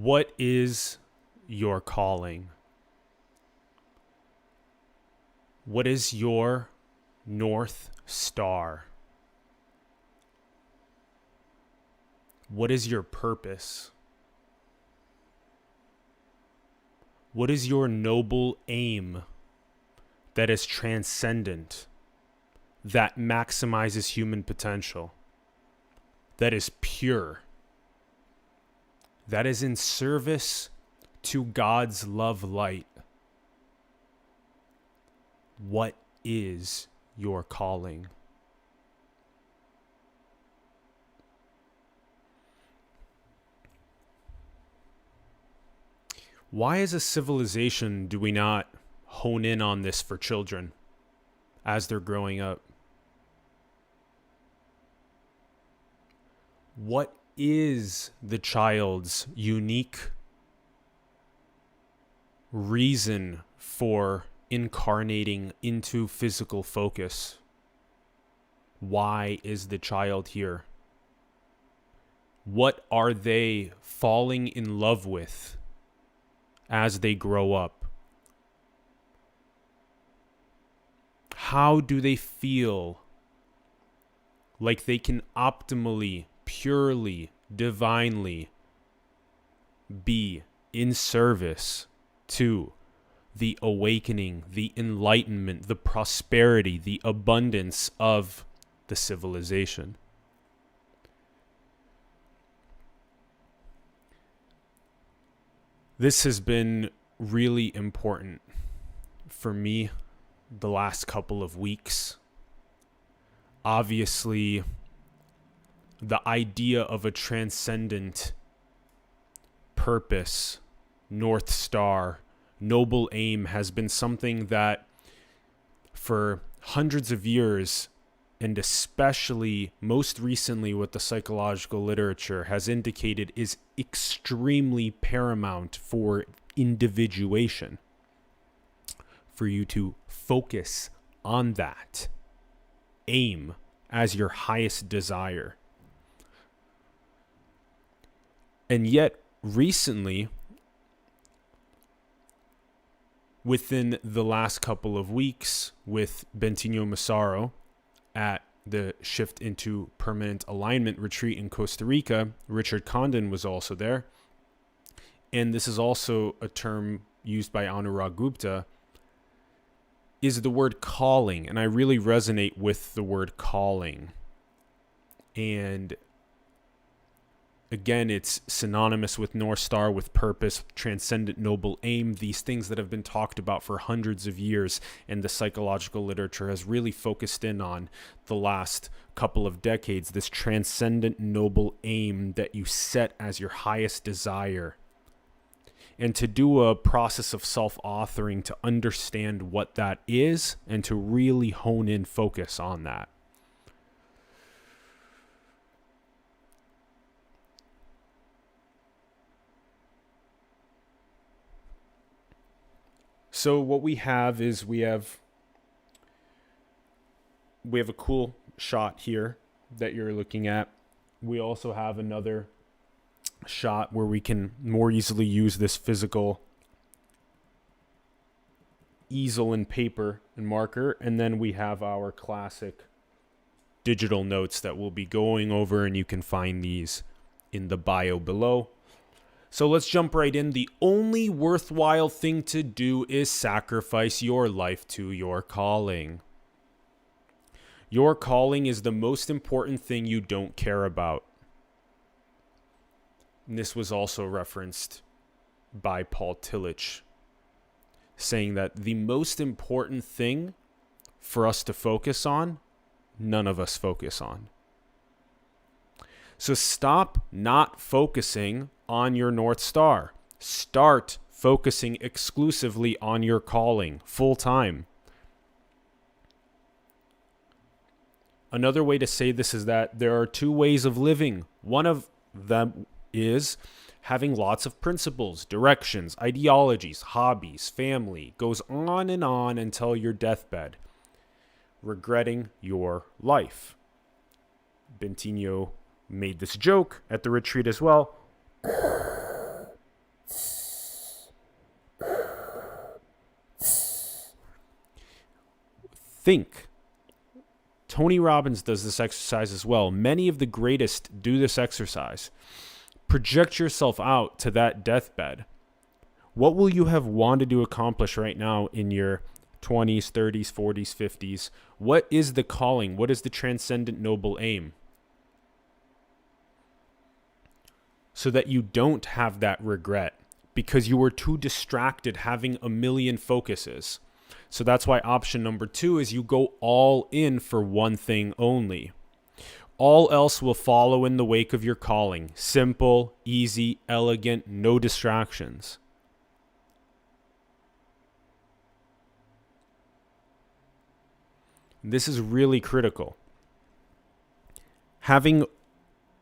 What is your calling? What is your North Star? What is your purpose? What is your noble aim that is transcendent, that maximizes human potential, that is pure, that is in service to God's love light? What is your calling? Why as a civilization do we not hone in on this for children as they're growing up? What is the child's unique reason for incarnating into physical focus? Why is the child here? What are they falling in love with as they grow up? How do they feel like they can optimally, purely, divinely be in service to the awakening, the enlightenment, the prosperity, the abundance of the civilization? This has been really important for me the last couple of weeks. Obviously, the idea of a transcendent purpose, North Star, noble aim has been something that for hundreds of years, and especially most recently with the psychological literature, has indicated is extremely paramount for individuation. For you to focus on that aim as your highest desire. And yet, recently, within the last couple of weeks, with Bentinho Massaro at the Shift into Permanent Alignment retreat in Costa Rica, Richard Condon was also there. And this is also a term used by Anurag Gupta, is the word calling. And I really resonate with the word calling. And again, it's synonymous with North Star, with purpose, transcendent noble aim, these things that have been talked about for hundreds of years, and the psychological literature has really focused in on the last couple of decades, this transcendent noble aim that you set as your highest desire. And to do a process of self-authoring to understand what that is and to really hone in focus on that. So what we have is we have a cool shot here that you're looking at. We also have another shot where we can more easily use this physical easel and paper and marker. And then we have our classic digital notes that we'll be going over, and you can find these in the bio below. So let's jump right in. The only worthwhile thing to do is sacrifice your life to your calling. Your calling is the most important thing you don't care about. And this was also referenced by Paul Tillich, saying that the most important thing for us to focus on, none of us focus on. So stop not focusing on your North Star. Start focusing exclusively on your calling full time. Another way to say this is that there are two ways of living. One of them is having lots of principles, directions, ideologies, hobbies, family, goes on and on until your deathbed, regretting your life. Bentinho made this joke at the retreat as well. think. Tony Robbins does this exercise as well. Many of the greatest do this exercise. Project yourself out to that deathbed. What will you have wanted to accomplish right now in your 20s, 30s, 40s, 50s? What is the calling? What is the transcendent noble aim? So that you don't have that regret because you were too distracted having a million focuses. So that's why option number 2 is you go all in for one thing only. All else will follow in the wake of your calling. Simple, easy, elegant, no distractions. This is really critical. Having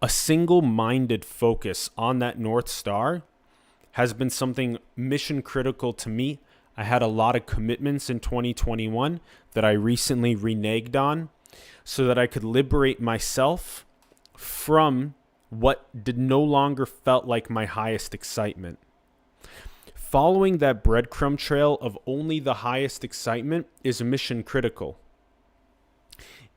a single-minded focus on that North Star has been something mission critical to me. I had a lot of commitments in 2021 that I recently reneged on so that I could liberate myself from what did no longer felt like my highest excitement. Following that breadcrumb trail of only the highest excitement is mission critical.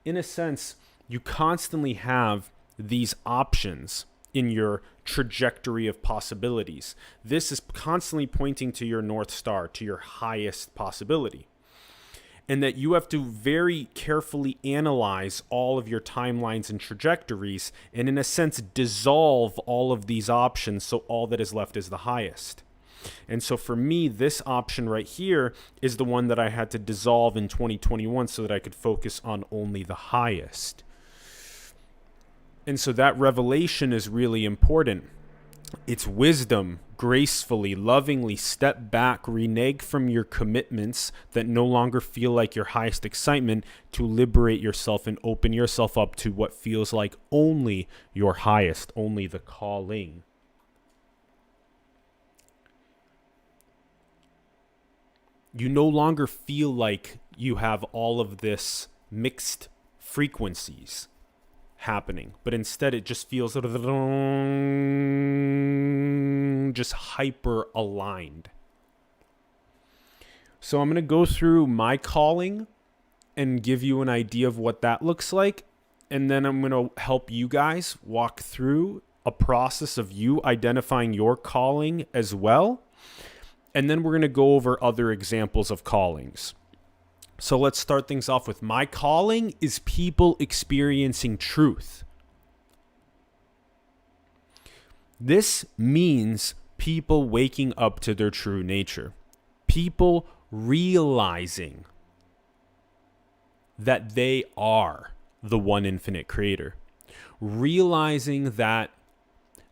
In a sense, you constantly have these options in your trajectory of possibilities. This is constantly pointing to your North Star, to your highest possibility. And that you have to very carefully analyze all of your timelines and trajectories and, in a sense, dissolve all of these options so all that is left is the highest. And so for me, this option right here is the one that I had to dissolve in 2021 so that I could focus on only the highest. And so that revelation is really important. It's wisdom, gracefully, lovingly step back, renege from your commitments that no longer feel like your highest excitement to liberate yourself and open yourself up to what feels like only your highest, only the calling. You no longer feel like you have all of this mixed frequencies happening, but instead it just feels just hyper aligned. So I'm going to go through my calling and give you an idea of what that looks like. And then I'm going to help you guys walk through a process of you identifying your calling as well. And then we're going to go over other examples of callings. So let's start things off with my calling is people experiencing truth. This means people waking up to their true nature. People realizing that they are the one infinite creator. Realizing that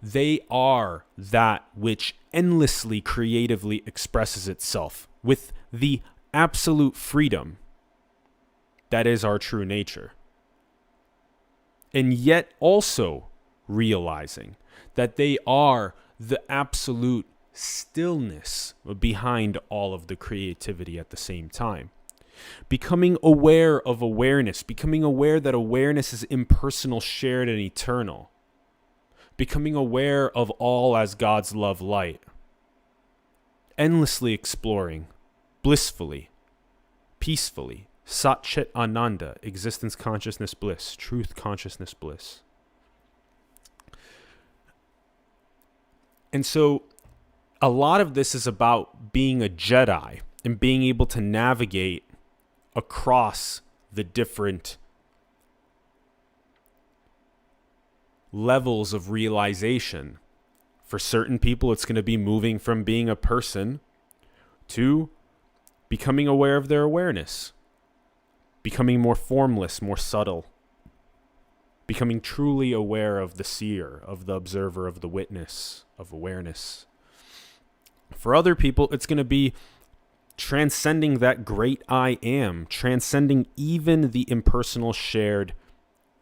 they are that which endlessly creatively expresses itself with the absolute freedom that is our true nature. And yet also realizing that they are the absolute stillness behind all of the creativity at the same time. Becoming aware of awareness, becoming aware that awareness is impersonal, shared, and eternal. Becoming aware of all as God's love light. Endlessly exploring, blissfully, peacefully, Sat Chit Ananda, existence, consciousness, bliss, truth, consciousness, bliss. And so a lot of this is about being a Jedi and being able to navigate across the different levels of realization. For certain people, it's going to be moving from being a person to becoming aware of their awareness, becoming more formless, more subtle, becoming truly aware of the seer, of the observer, of the witness, of awareness. For other people, it's going to be transcending that great I am, transcending even the impersonal shared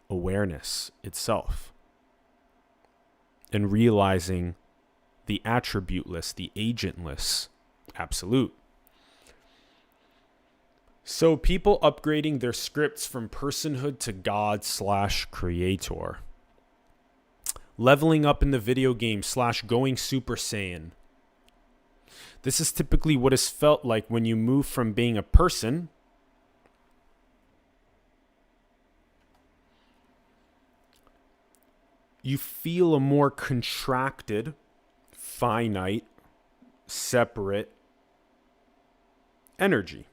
awareness itself, and realizing the attributeless, the agentless absolute. So people upgrading their scripts from personhood to God/creator. Leveling up in the video game / going Super Saiyan. This is typically what is felt like when you move from being a person you feel a more contracted, finite, separate energy.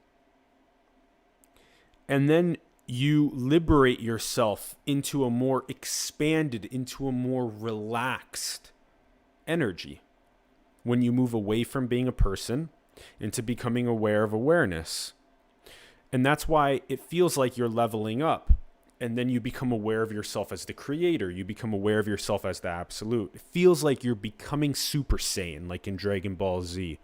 And then you liberate yourself into a more expanded, into a more relaxed energy when you move away from being a person into becoming aware of awareness. And that's why it feels like you're leveling up. And then you become aware of yourself as the creator. You become aware of yourself as the absolute. It feels like you're becoming Super Saiyan, like in Dragon Ball Z.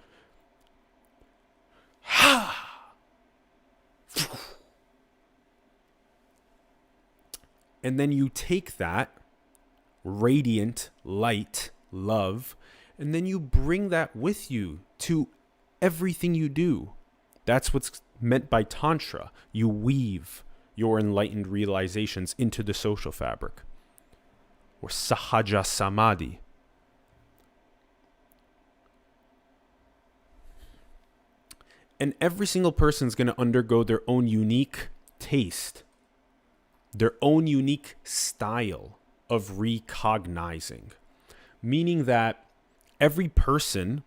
And then you take that radiant light, love, and then you bring that with you to everything you do. That's what's meant by Tantra. You weave your enlightened realizations into the social fabric, or Sahaja Samadhi. And every single person is going to undergo their own unique taste, their own unique style of recognizing, meaning that every person,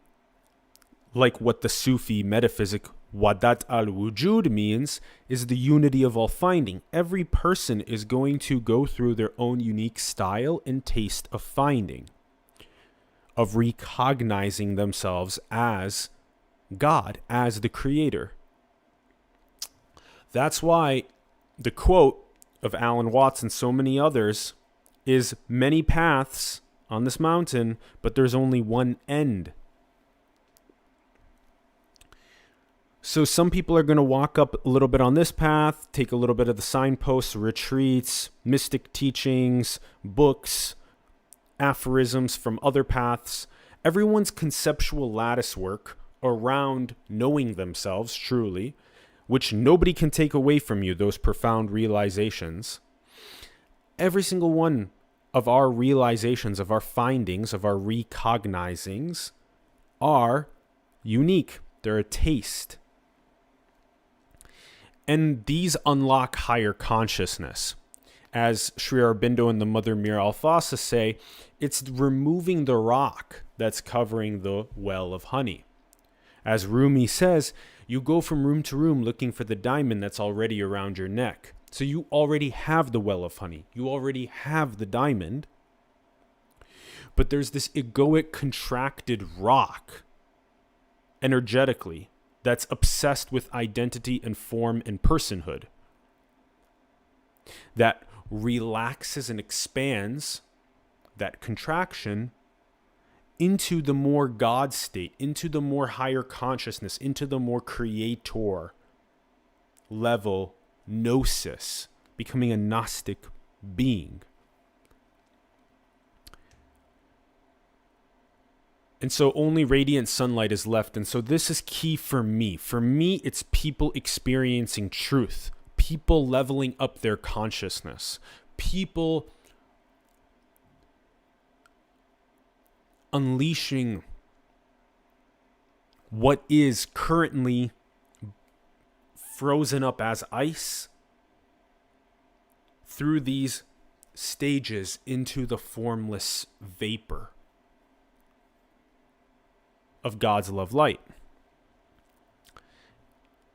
like what the Sufi metaphysic Wadat al-Wujud means, is the unity of all finding. Every person is going to go through their own unique style and taste of finding, of recognizing themselves as God, as the creator. That's why the quote of Alan Watts and so many others is many paths on this mountain, but there's only one end. So some people are going to walk up a little bit on this path, take a little bit of the signposts, retreats, mystic teachings, books, aphorisms from other paths. Everyone's conceptual lattice work around knowing themselves truly, which nobody can take away from you, those profound realizations. Every single one of our realizations, of our findings, of our recognizings are unique. They're a taste. And these unlock higher consciousness. As Sri Aurobindo and the Mother Mir Alfasa say, it's removing the rock that's covering the well of honey. As Rumi says, you go from room to room looking for the diamond that's already around your neck. So you already have the well of honey. You already have the diamond. But there's this egoic, contracted rock, energetically, that's obsessed with identity and form and personhood, that relaxes and expands that contraction into the more God state, into the more higher consciousness, into the more creator level gnosis, becoming a Gnostic being. And so only radiant sunlight is left. And so this is key for me. For me, it's people experiencing truth, people leveling up their consciousness, people unleashing what is currently frozen up as ice through these stages into the formless vapor of God's love light.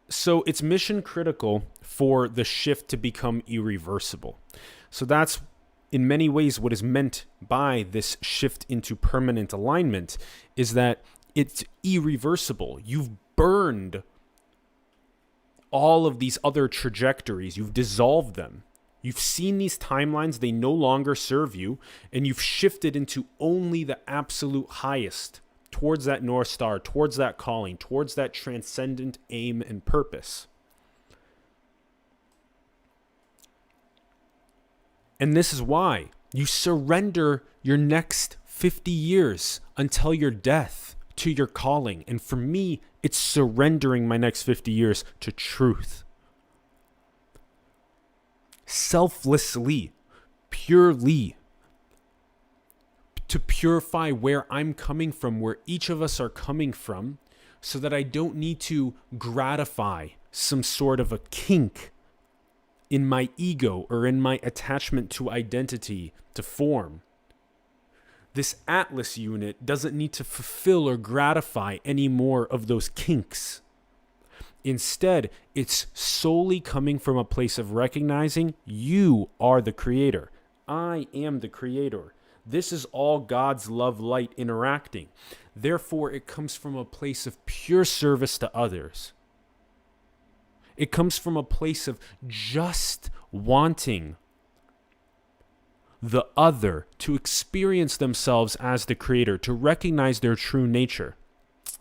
So it's mission critical for the shift to become irreversible. So that's in many ways what is meant by this shift into permanent alignment, is that it's irreversible. You've burned all of these other trajectories. You've dissolved them. You've seen these timelines. They no longer serve you. And you've shifted into only the absolute highest, towards that North Star, towards that calling, towards that transcendent aim and purpose. And this is why you surrender your next 50 years until your death to your calling. And for me, it's surrendering my next 50 years to truth. Selflessly, purely, to purify where I'm coming from, where each of us are coming from, so that I don't need to gratify some sort of a kink in my ego or in my attachment to identity, to form, This Atlas unit doesn't need to fulfill or gratify any more of those kinks. Instead, it's solely coming from a place of recognizing you are the creator. I am the creator. This is all God's love light interacting. Therefore, it comes from a place of pure service to others. It comes from a place of just wanting the other to experience themselves as the creator, to recognize their true nature,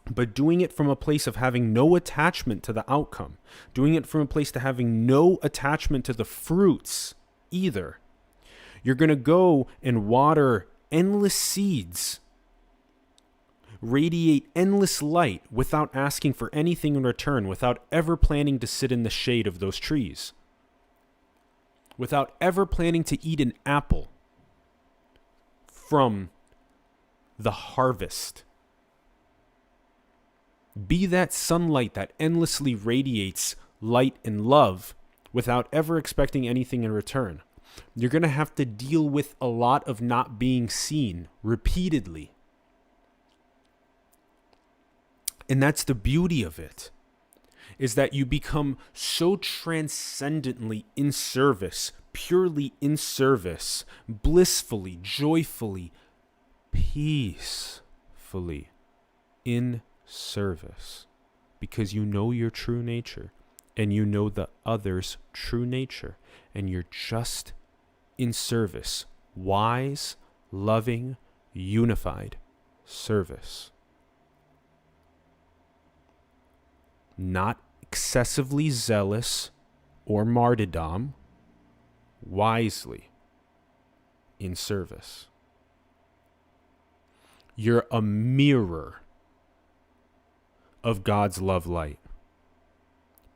but doing it from a place of having no attachment to the outcome, doing it from a place to having no attachment to the fruits either. You're going to go and water endless seeds, radiate endless light without asking for anything in return, without ever planning to sit in the shade of those trees, without ever planning to eat an apple from the harvest. Be that sunlight that endlessly radiates light and love without ever expecting anything in return. You're going to have to deal with a lot of not being seen repeatedly. And that's the beauty of it, is that you become so transcendently in service, purely in service, blissfully, joyfully, peacefully in service, because you know your true nature and you know the other's true nature, and you're just in service, wise, loving, unified service. Not excessively zealous or martyrdom, wisely in service. You're a mirror of God's love light,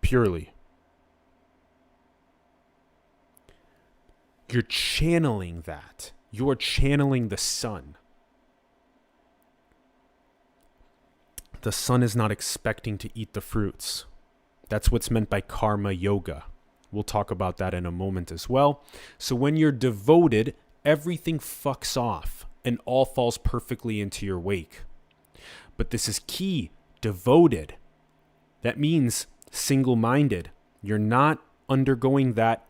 purely. You're channeling that. You're channeling the sun. The sun is not expecting to eat the fruits. That's what's meant by karma yoga. We'll talk about that in a moment as well. So when you're devoted, everything fucks off and all falls perfectly into your wake. But this is key. Devoted. That means single-minded. You're not undergoing that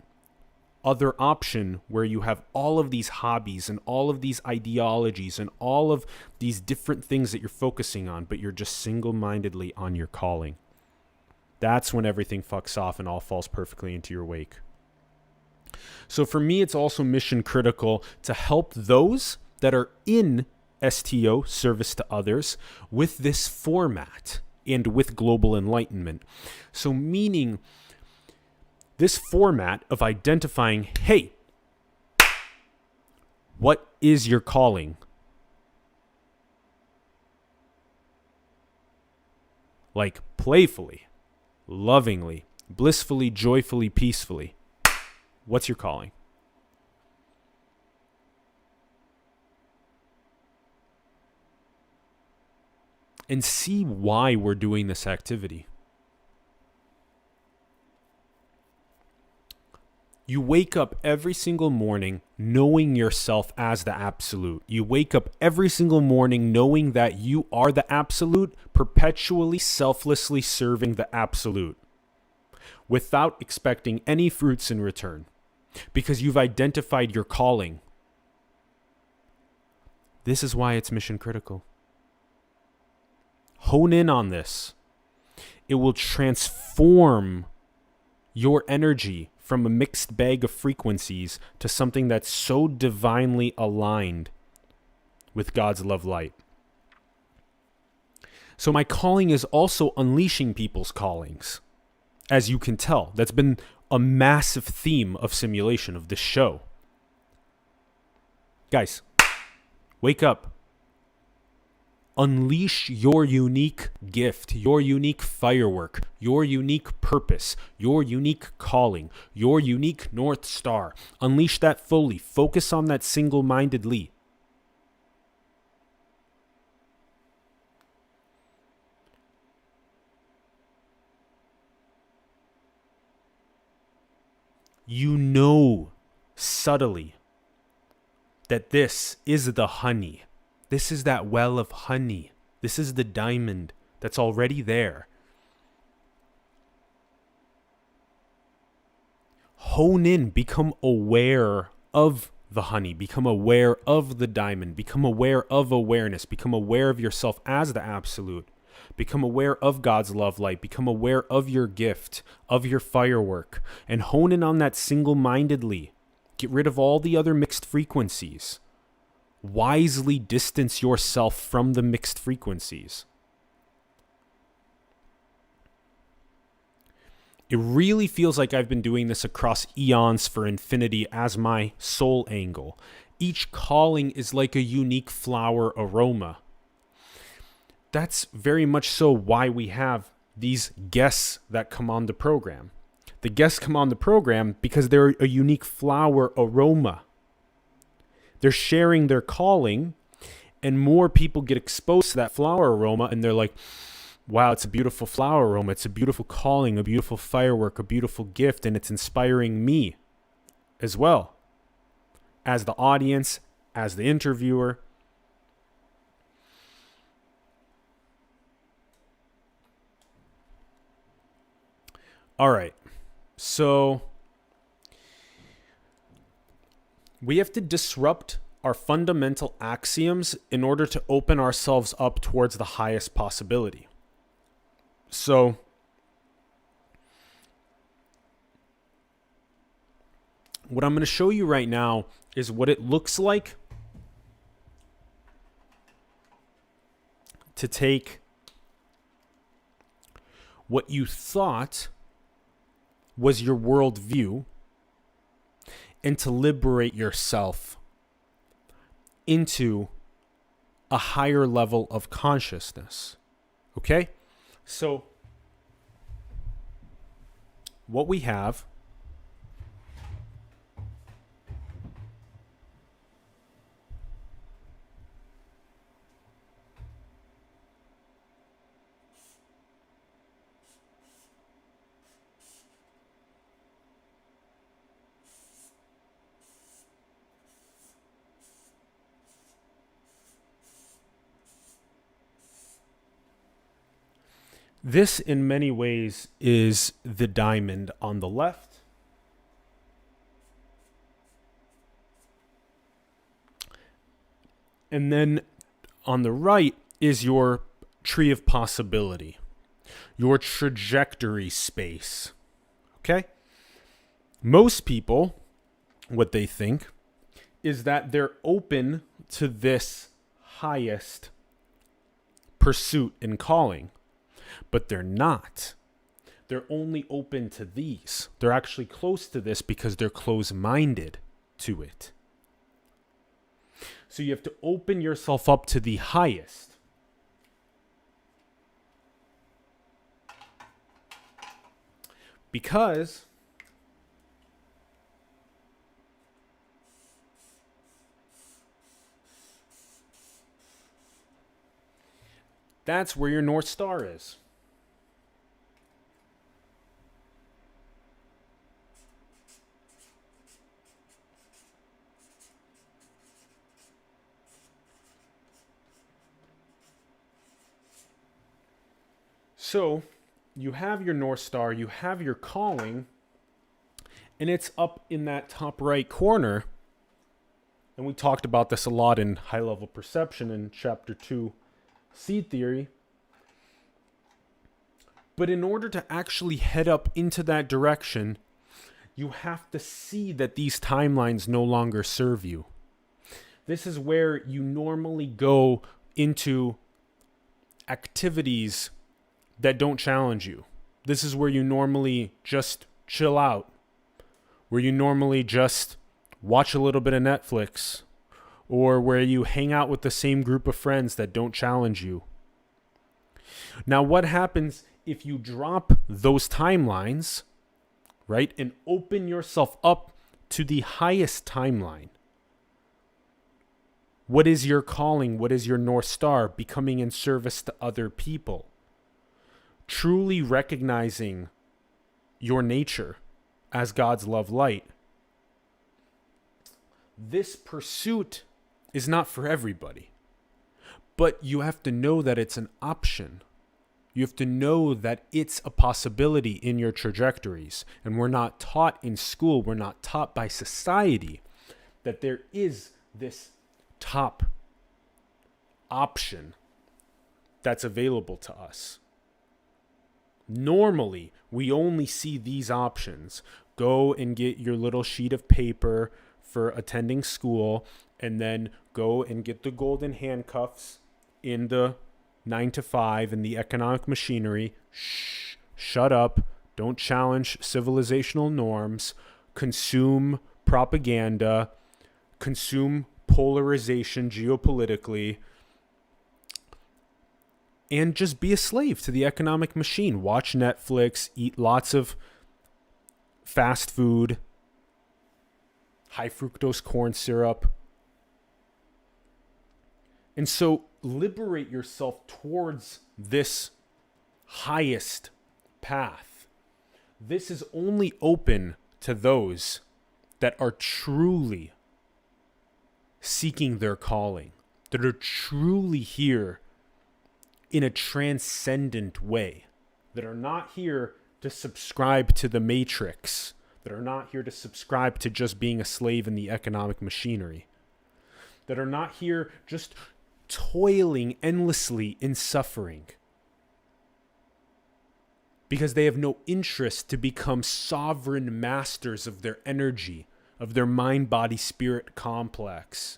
other option where you have all of these hobbies and all of these ideologies and all of these different things that you're focusing on, but you're just single-mindedly on your calling. That's when everything fucks off and all falls perfectly into your wake. So for me, it's also mission critical to help those that are in STO, service to others, with this format and with global enlightenment. So meaning this format of identifying, hey, what is your calling? Like playfully, lovingly, blissfully, joyfully, peacefully. What's your calling? And see why we're doing this activity. You wake up every single morning knowing yourself as the absolute. You wake up every single morning knowing that you are the absolute, perpetually, selflessly serving the absolute without expecting any fruits in return, because you've identified your calling. This is why it's mission critical. Hone in on this. It will transform your energy from a mixed bag of frequencies to something that's so divinely aligned with God's love light. So my calling is also unleashing people's callings. As you can tell, that's been a massive theme of simulation of this show. Guys, wake up. Unleash your unique gift, your unique firework, your unique purpose, your unique calling, your unique North Star. Unleash that fully. Focus on that single-mindedly. You know subtly that this is the honey This is that well of honey. This is the diamond that's already there. Hone in, become aware of the honey, become aware of the diamond, become aware of awareness, become aware of yourself as the absolute, become aware of God's love light, become aware of your gift, of your firework, and hone in on that single-mindedly. Get rid of all the other mixed frequencies. Wisely distance yourself from the mixed frequencies. It really feels like I've been doing this across eons for infinity as my soul angle. Each calling is like a unique flower aroma. That's very much so why we have these guests that come on the program. The guests come on the program because they're a unique flower aroma. They're sharing their calling, and more people get exposed to that flower aroma, and they're like, wow, it's a beautiful flower aroma. It's a beautiful calling, a beautiful firework, a beautiful gift, and it's inspiring me as well, as the audience, as the interviewer. All right, so we have to disrupt our fundamental axioms in order to open ourselves up towards the highest possibility. So what I'm going to show you right now is what it looks like to take what you thought was your worldview and to liberate yourself into a higher level of consciousness. Okay? So, what we have this, in many ways, is the diamond on the left. And then on the right is your tree of possibility, your trajectory space. Okay? Most people, what they think is that they're open to this highest pursuit and calling. But they're not. They're only open to these. They're actually close to this because they're close-minded to it. So you have to open yourself up to the highest. Because that's where your North Star is. So you have your North Star, you have your calling, and it's up in that top right corner. And we talked about this a lot in High Level Perception in Chapter 2, Seed Theory. But in order to actually head up into that direction, you have to see that these timelines no longer serve you. This is where you normally go into activities that don't challenge you. This is where you normally just chill out, where you normally just watch a little bit of Netflix, or where you hang out with the same group of friends that don't challenge you. Now, what happens if you drop those timelines, right, and open yourself up to the highest timeline? What is your calling? What is your North Star? Becoming in service to other people. Truly recognizing your nature as God's love light. This pursuit is not for everybody. But you have to know that it's an option. You have to know that it's a possibility in your trajectories. And we're not taught in school, we're not taught by society that there is this top option that's available to us. Normally, we only see these options. Go and get your little sheet of paper for attending school, and then go and get the golden handcuffs in the 9 to 5 in the economic machinery. Shut up. Don't challenge civilizational norms. Consume propaganda. Consume polarization geopolitically. And just be a slave to the economic machine. Watch Netflix, eat lots of fast food, high fructose corn syrup. And so liberate yourself towards this highest path. This is only open to those that are truly seeking their calling, that are truly here in a transcendent way, that are not here to subscribe to the matrix, that are not here to subscribe to just being a slave in the economic machinery, that are not here just toiling endlessly in suffering because they have no interest to become sovereign masters of their energy, of their mind-body-spirit complex.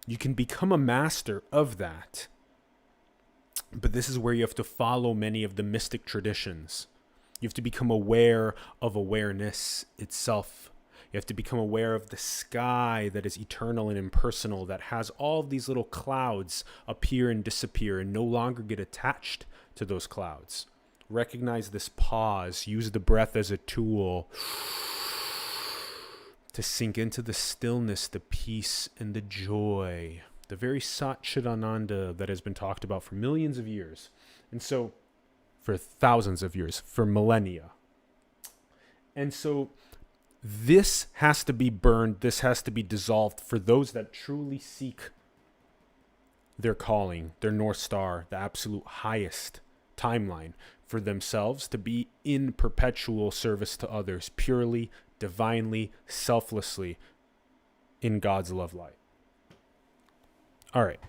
You can become a master of that. But this is where you have to follow many of the mystic traditions. You have to become aware of awareness itself. You have to become aware of the sky that is eternal and impersonal, that has all of these little clouds appear and disappear, and no longer get attached to those clouds. Recognize this pause. Use the breath as a tool to sink into the stillness, the peace, and the joy. The very Sat Chit Ananda that has been talked about for millions of years. And so, for thousands of years, for millennia. And so, this has to be burned. This has to be dissolved for those that truly seek their calling, their North Star, the absolute highest timeline for themselves, to be in perpetual service to others, purely, divinely, selflessly, in God's love light. All right.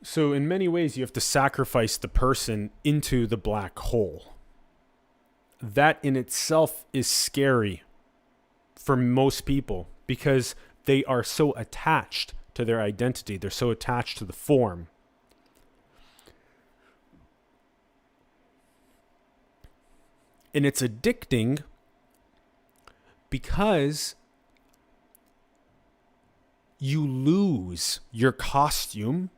So in many ways, you have to sacrifice the person into the black hole. That in itself is scary for most people because they are so attached to their identity. They're so attached to the form. And it's addicting because you lose your costume.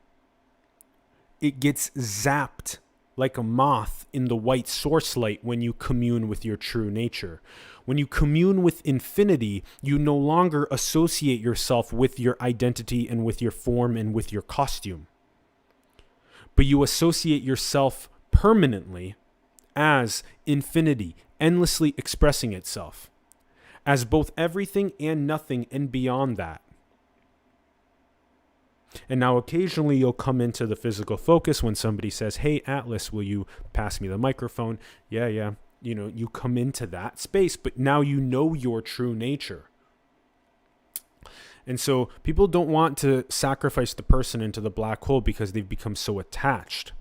It gets zapped like a moth in the white source light when you commune with your true nature. When you commune with infinity, you no longer associate yourself with your identity and with your form and with your costume. But you associate yourself permanently as infinity, endlessly expressing itself, as both everything and nothing and beyond that. And now occasionally you'll come into the physical focus when somebody says, "Hey, Atlas, will you pass me the microphone?" Yeah. You know, you come into that space, but now you know your true nature. And so people don't want to sacrifice the person into the black hole because they've become so attached.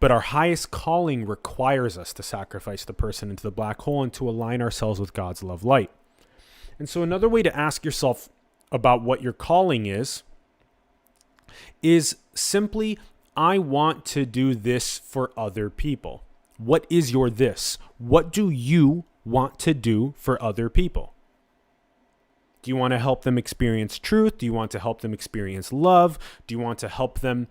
But our highest calling requires us to sacrifice the person into the black hole and to align ourselves with God's love light. And so another way to ask yourself about what your calling is simply, I want to do this for other people. What is your this? What do you want to do for other people? Do you want to help them experience truth? Do you want to help them experience love? Do you want to help them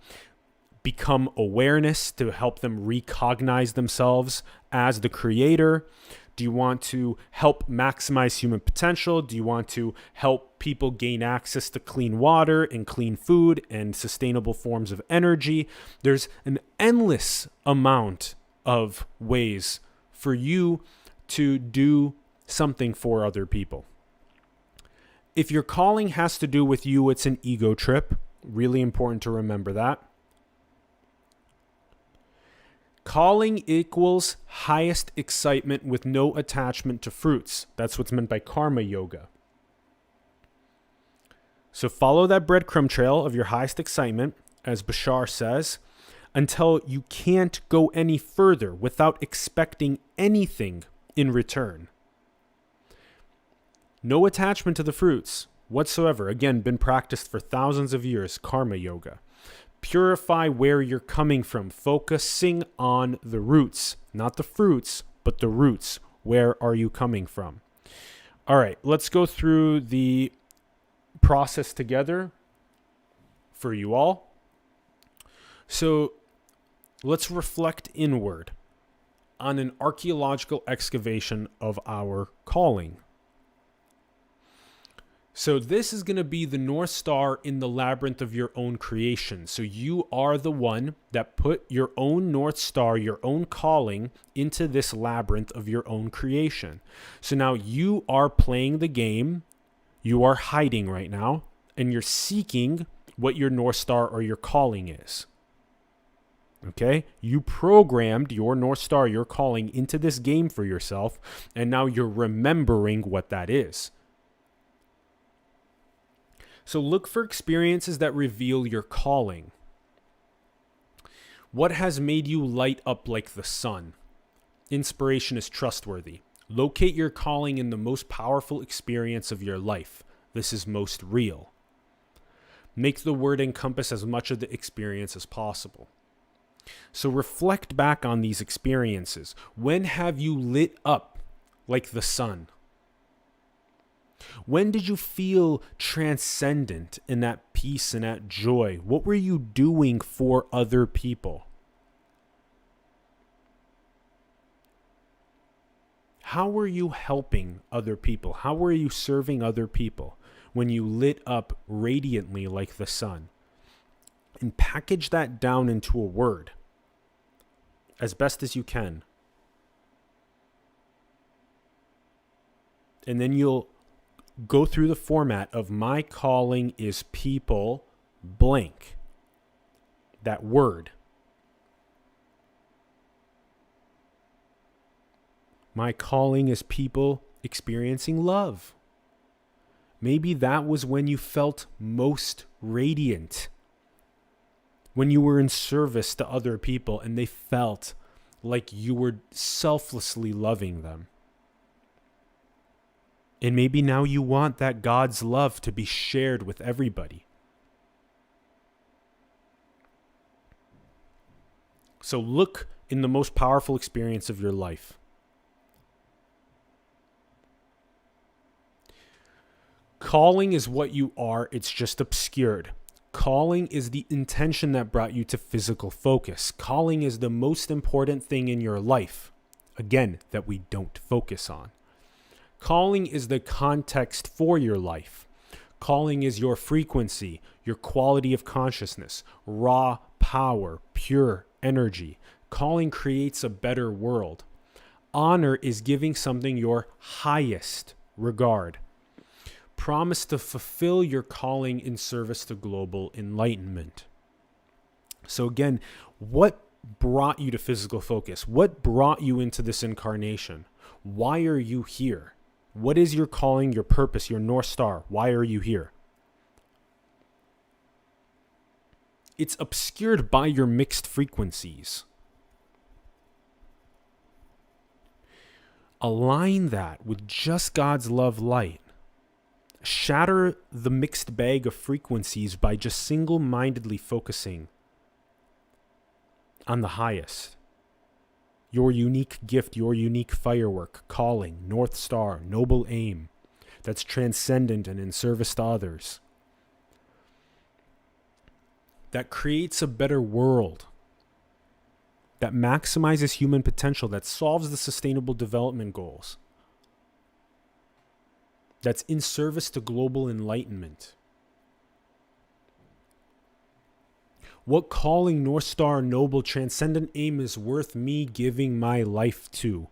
become awareness to help them recognize themselves as the creator? Do you want to help maximize human potential? Do you want to help people gain access to clean water and clean food and sustainable forms of energy? There's an endless amount of ways for you to do something for other people. If your calling has to do with you, it's an ego trip. Really important to remember that. Calling equals highest excitement with no attachment to fruits. That's what's meant by karma yoga. So follow that breadcrumb trail of your highest excitement, as Bashar says, until you can't go any further without expecting anything in return. No attachment to the fruits whatsoever. Again, been practiced for thousands of years, karma yoga. Purify where you're coming from, focusing on the roots, not the fruits, but the roots. Where are you coming from? All right, let's go through the process together for you all. So let's reflect inward on an archaeological excavation of our calling. So this is going to be the North Star in the labyrinth of your own creation. So you are the one that put your own North Star, your own calling into this labyrinth of your own creation. So now you are playing the game. You are hiding right now, and you're seeking what your North Star or your calling is. Okay? You programmed your North Star, your calling, into this game for yourself, and now you're remembering what that is. So look for experiences that reveal your calling. What has made you light up like the sun? Inspiration is trustworthy. Locate your calling in the most powerful experience of your life. This is most real. Make the word encompass as much of the experience as possible. So reflect back on these experiences. When have you lit up like the sun? When did you feel transcendent in that peace and that joy? What were you doing for other people? How were you helping other people? How were you serving other people when you lit up radiantly like the sun? And package that down into a word as best as you can. And then you'll go through the format of my calling is people blank. That word. My calling is people experiencing love. Maybe that was when you felt most radiant. When you were in service to other people and they felt like you were selflessly loving them. And maybe now you want that God's love to be shared with everybody. So look in the most powerful experience of your life. Calling is what you are, it's just obscured. Calling is the intention that brought you to physical focus. Calling is the most important thing in your life, again, that we don't focus on. Calling is the context for your life. Calling is your frequency, your quality of consciousness, raw power, pure energy. Calling creates a better world. Honor is giving something your highest regard. Promise to fulfill your calling in service to global enlightenment. So again, what brought you to physical focus? What brought you into this incarnation? Why are you here? What is your calling, your purpose, your North Star? Why are you here? It's obscured by your mixed frequencies. Align that with just God's love light. Shatter the mixed bag of frequencies by just single-mindedly focusing on the highest. Your unique gift, your unique firework, calling, North Star, noble aim that's transcendent and in service to others. that creates a better world, that maximizes human potential, that solves the sustainable development goals, that's in service to global enlightenment. What calling, North Star, noble, transcendent aim is worth me giving my life to?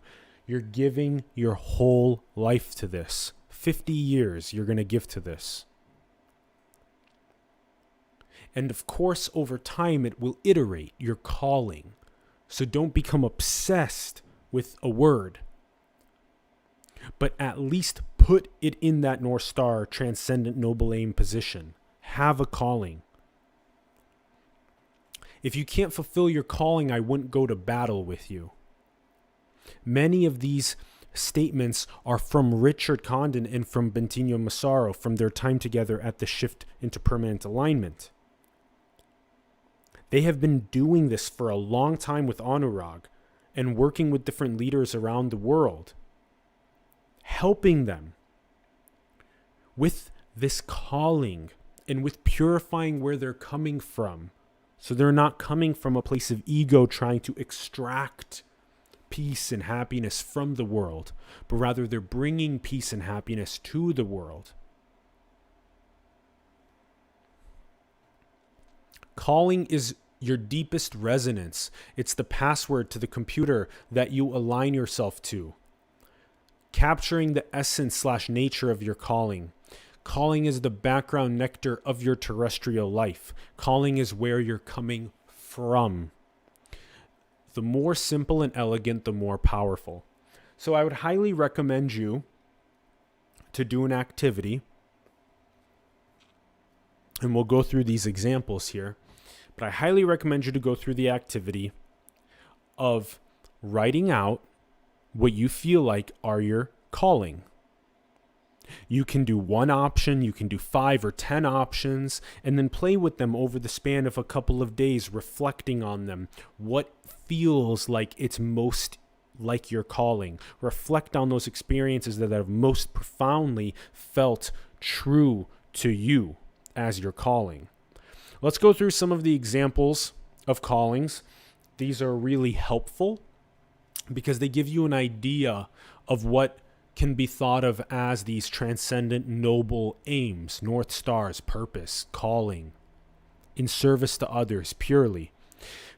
You're giving your whole life to this. 50 years you're going to give to this. And of course, over time, it will iterate your calling. So don't become obsessed with a word, but at least put it in that North Star, transcendent, noble aim position. Have a calling. If you can't fulfill your calling, I wouldn't go to battle with you. Many of these statements are from Richard Condon and from Bentinho Massaro from their time together at the Shift into Permanent Alignment. They have been doing this for a long time with Anurag and working with different leaders around the world, helping them with this calling and with purifying where they're coming from. So they're not coming from a place of ego trying to extract peace and happiness from the world, but rather they're bringing peace and happiness to the world. Calling is your deepest resonance. It's the password to the computer that you align yourself to. Capturing the essence/nature of your calling. Calling is the background nectar of your terrestrial life. Calling is where you're coming from. The more simple and elegant, the more powerful. So I would highly recommend you to do an activity. And we'll go through these examples here. But I highly recommend you to go through the activity of writing out what you feel like are your calling. You can do one option, you can do 5 or 10 options, and then play with them over the span of a couple of days, reflecting on them. What feels like it's most like your calling? Reflect on those experiences that have most profoundly felt true to you as your calling. Let's go through some of the examples of callings. These are really helpful because they give you an idea of what can be thought of as these transcendent noble aims, North Stars, purpose, calling, in service to others purely.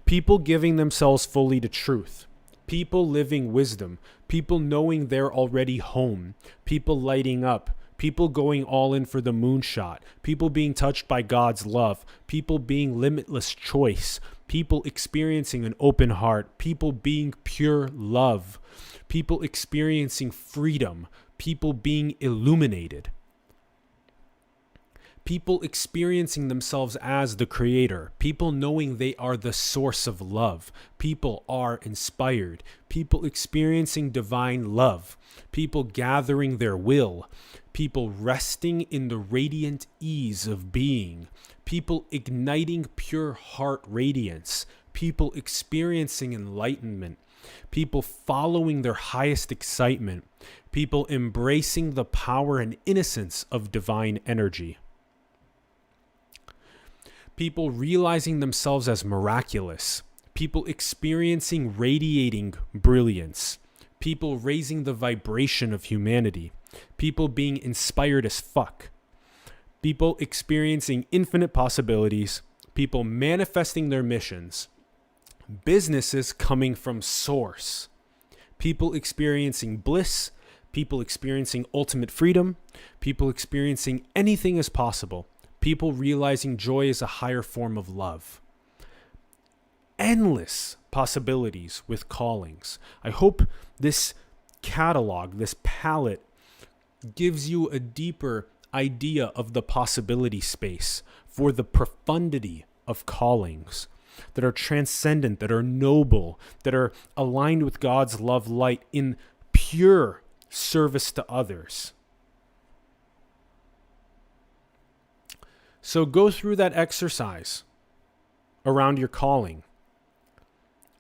People giving themselves fully to truth. People living wisdom. People knowing they're already home. People lighting up. People going all in for the moonshot. People being touched by God's love. People being limitless choice. People experiencing an open heart. People being pure love. People experiencing freedom. People being illuminated. People experiencing themselves as the creator. People knowing they are the source of love. People are inspired. People experiencing divine love. People gathering their will. People resting in the radiant ease of being. People igniting pure heart radiance. People experiencing enlightenment. People following their highest excitement. People embracing the power and innocence of divine energy. People realizing themselves as miraculous. People experiencing radiating brilliance. People raising the vibration of humanity. People being inspired as fuck. People experiencing infinite possibilities. People manifesting their missions. Businesses coming from source. People experiencing bliss. People experiencing ultimate freedom. People experiencing anything is possible. People realizing joy is a higher form of love. Endless possibilities with callings. I hope this catalog, this palette, gives you a deeper idea of the possibility space for the profundity of callings that are transcendent, that are noble, that are aligned with God's love light in pure service to others. So go through that exercise around your calling.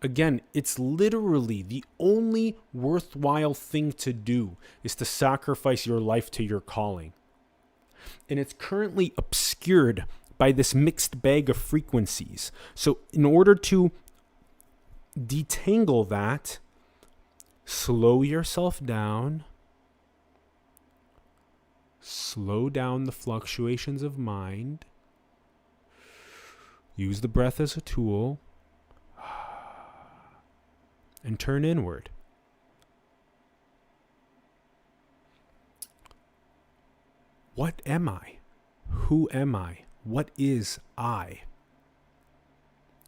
Again, it's literally the only worthwhile thing to do is to sacrifice your life to your calling. And it's currently obscured by this mixed bag of frequencies. So in order to detangle that, slow yourself down. Slow down the fluctuations of mind. Use the breath as a tool. And turn inward. What am I? Who am I? What is I?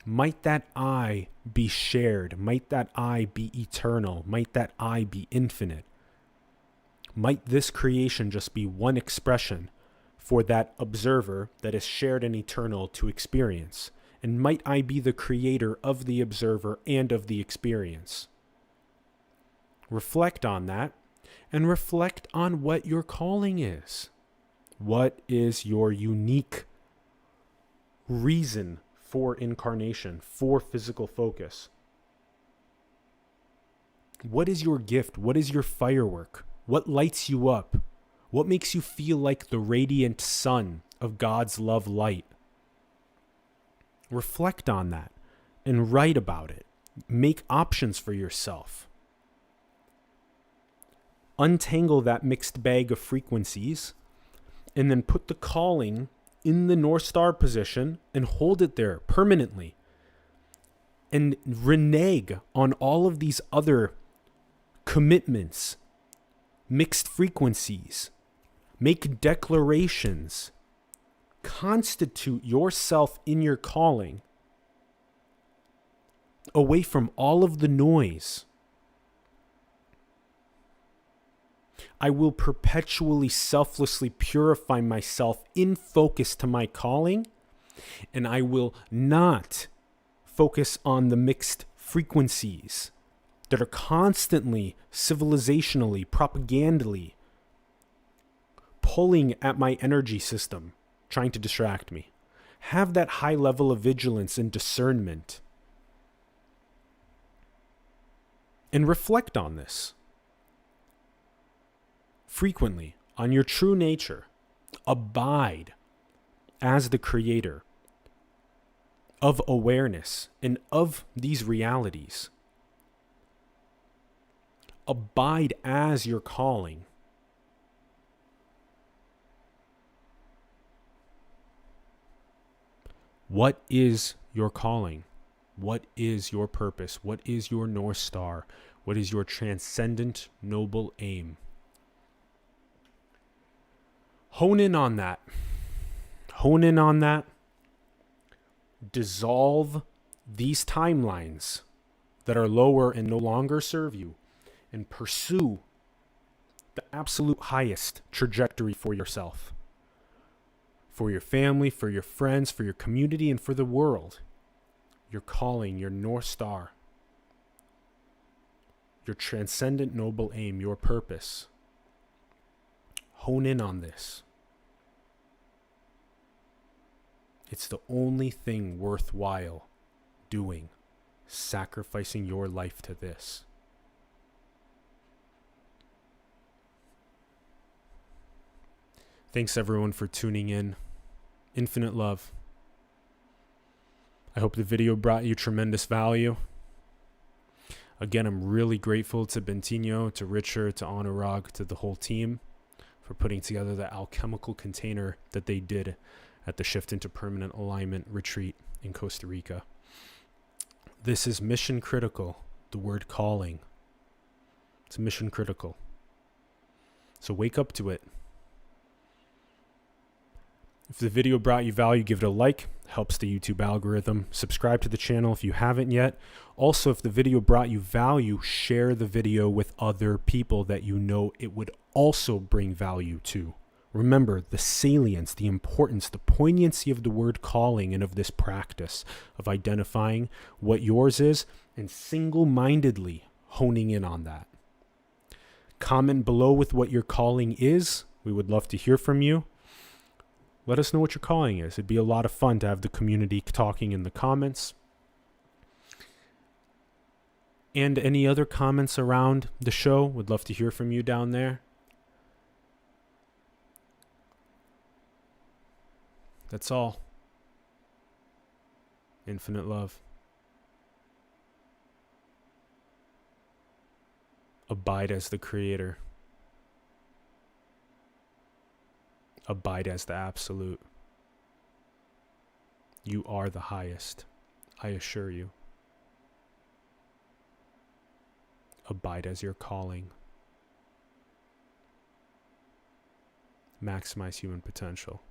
Might that I be shared? Might that I be eternal? Might that I be infinite? Might this creation just be one expression for that observer that is shared and eternal to experience? And might I be the creator of the observer and of the experience? Reflect on that, and reflect on what your calling is. What is your unique reason for incarnation, for physical focus? What is your gift? What is your firework? What lights you up? What makes you feel like the radiant sun of God's love light? Reflect on that and write about it. Make options for yourself. Untangle that mixed bag of frequencies and then put the calling in the North Star position and hold it there permanently. And renege on all of these other commitments, mixed frequencies. Make declarations. Constitute yourself in your calling away from all of the noise. I will perpetually, selflessly purify myself in focus to my calling, and I will not focus on the mixed frequencies that are constantly, civilizationally, propagandally pulling at my energy system, trying to distract me. Have that high level of vigilance and discernment. And reflect on this frequently, on your true nature. Abide as the creator of awareness and of these realities. Abide as your calling. What is your calling? What is your purpose? What is your North Star? What is your transcendent, noble aim? Hone in on that. Hone in on that. Dissolve these timelines that are lower and no longer serve you, and pursue the absolute highest trajectory for yourself, for your family, for your friends, for your community, and for the world. Your calling, your North Star, your transcendent noble aim, your purpose. Hone in on this. It's the only thing worthwhile doing, sacrificing your life to this. Thanks everyone for tuning in. Infinite love. I hope the video brought you tremendous value. Again, I'm really grateful to Bentinho, to Richard, to Anurag, to the whole team for putting together the alchemical container that they did at the Shift into Permanent Alignment retreat in Costa Rica. This is mission critical, the word calling. It's mission critical. So wake up to it. If the video brought you value, give it a like. Helps the YouTube algorithm. Subscribe to the channel if you haven't yet. Also, if the video brought you value, share the video with other people that you know it would also bring value to. Remember the salience, the importance, the poignancy of the word calling and of this practice of identifying what yours is and single-mindedly honing in on that. Comment below with what your calling is. We would love to hear from you. Let us know what your calling is. It'd be a lot of fun to have the community talking in the comments. And any other comments around the show, would love to hear from you down there. That's all. infinite love. Abide as the creator. Abide as the absolute. You are the highest, I assure you. Abide as your calling. Maximize human potential.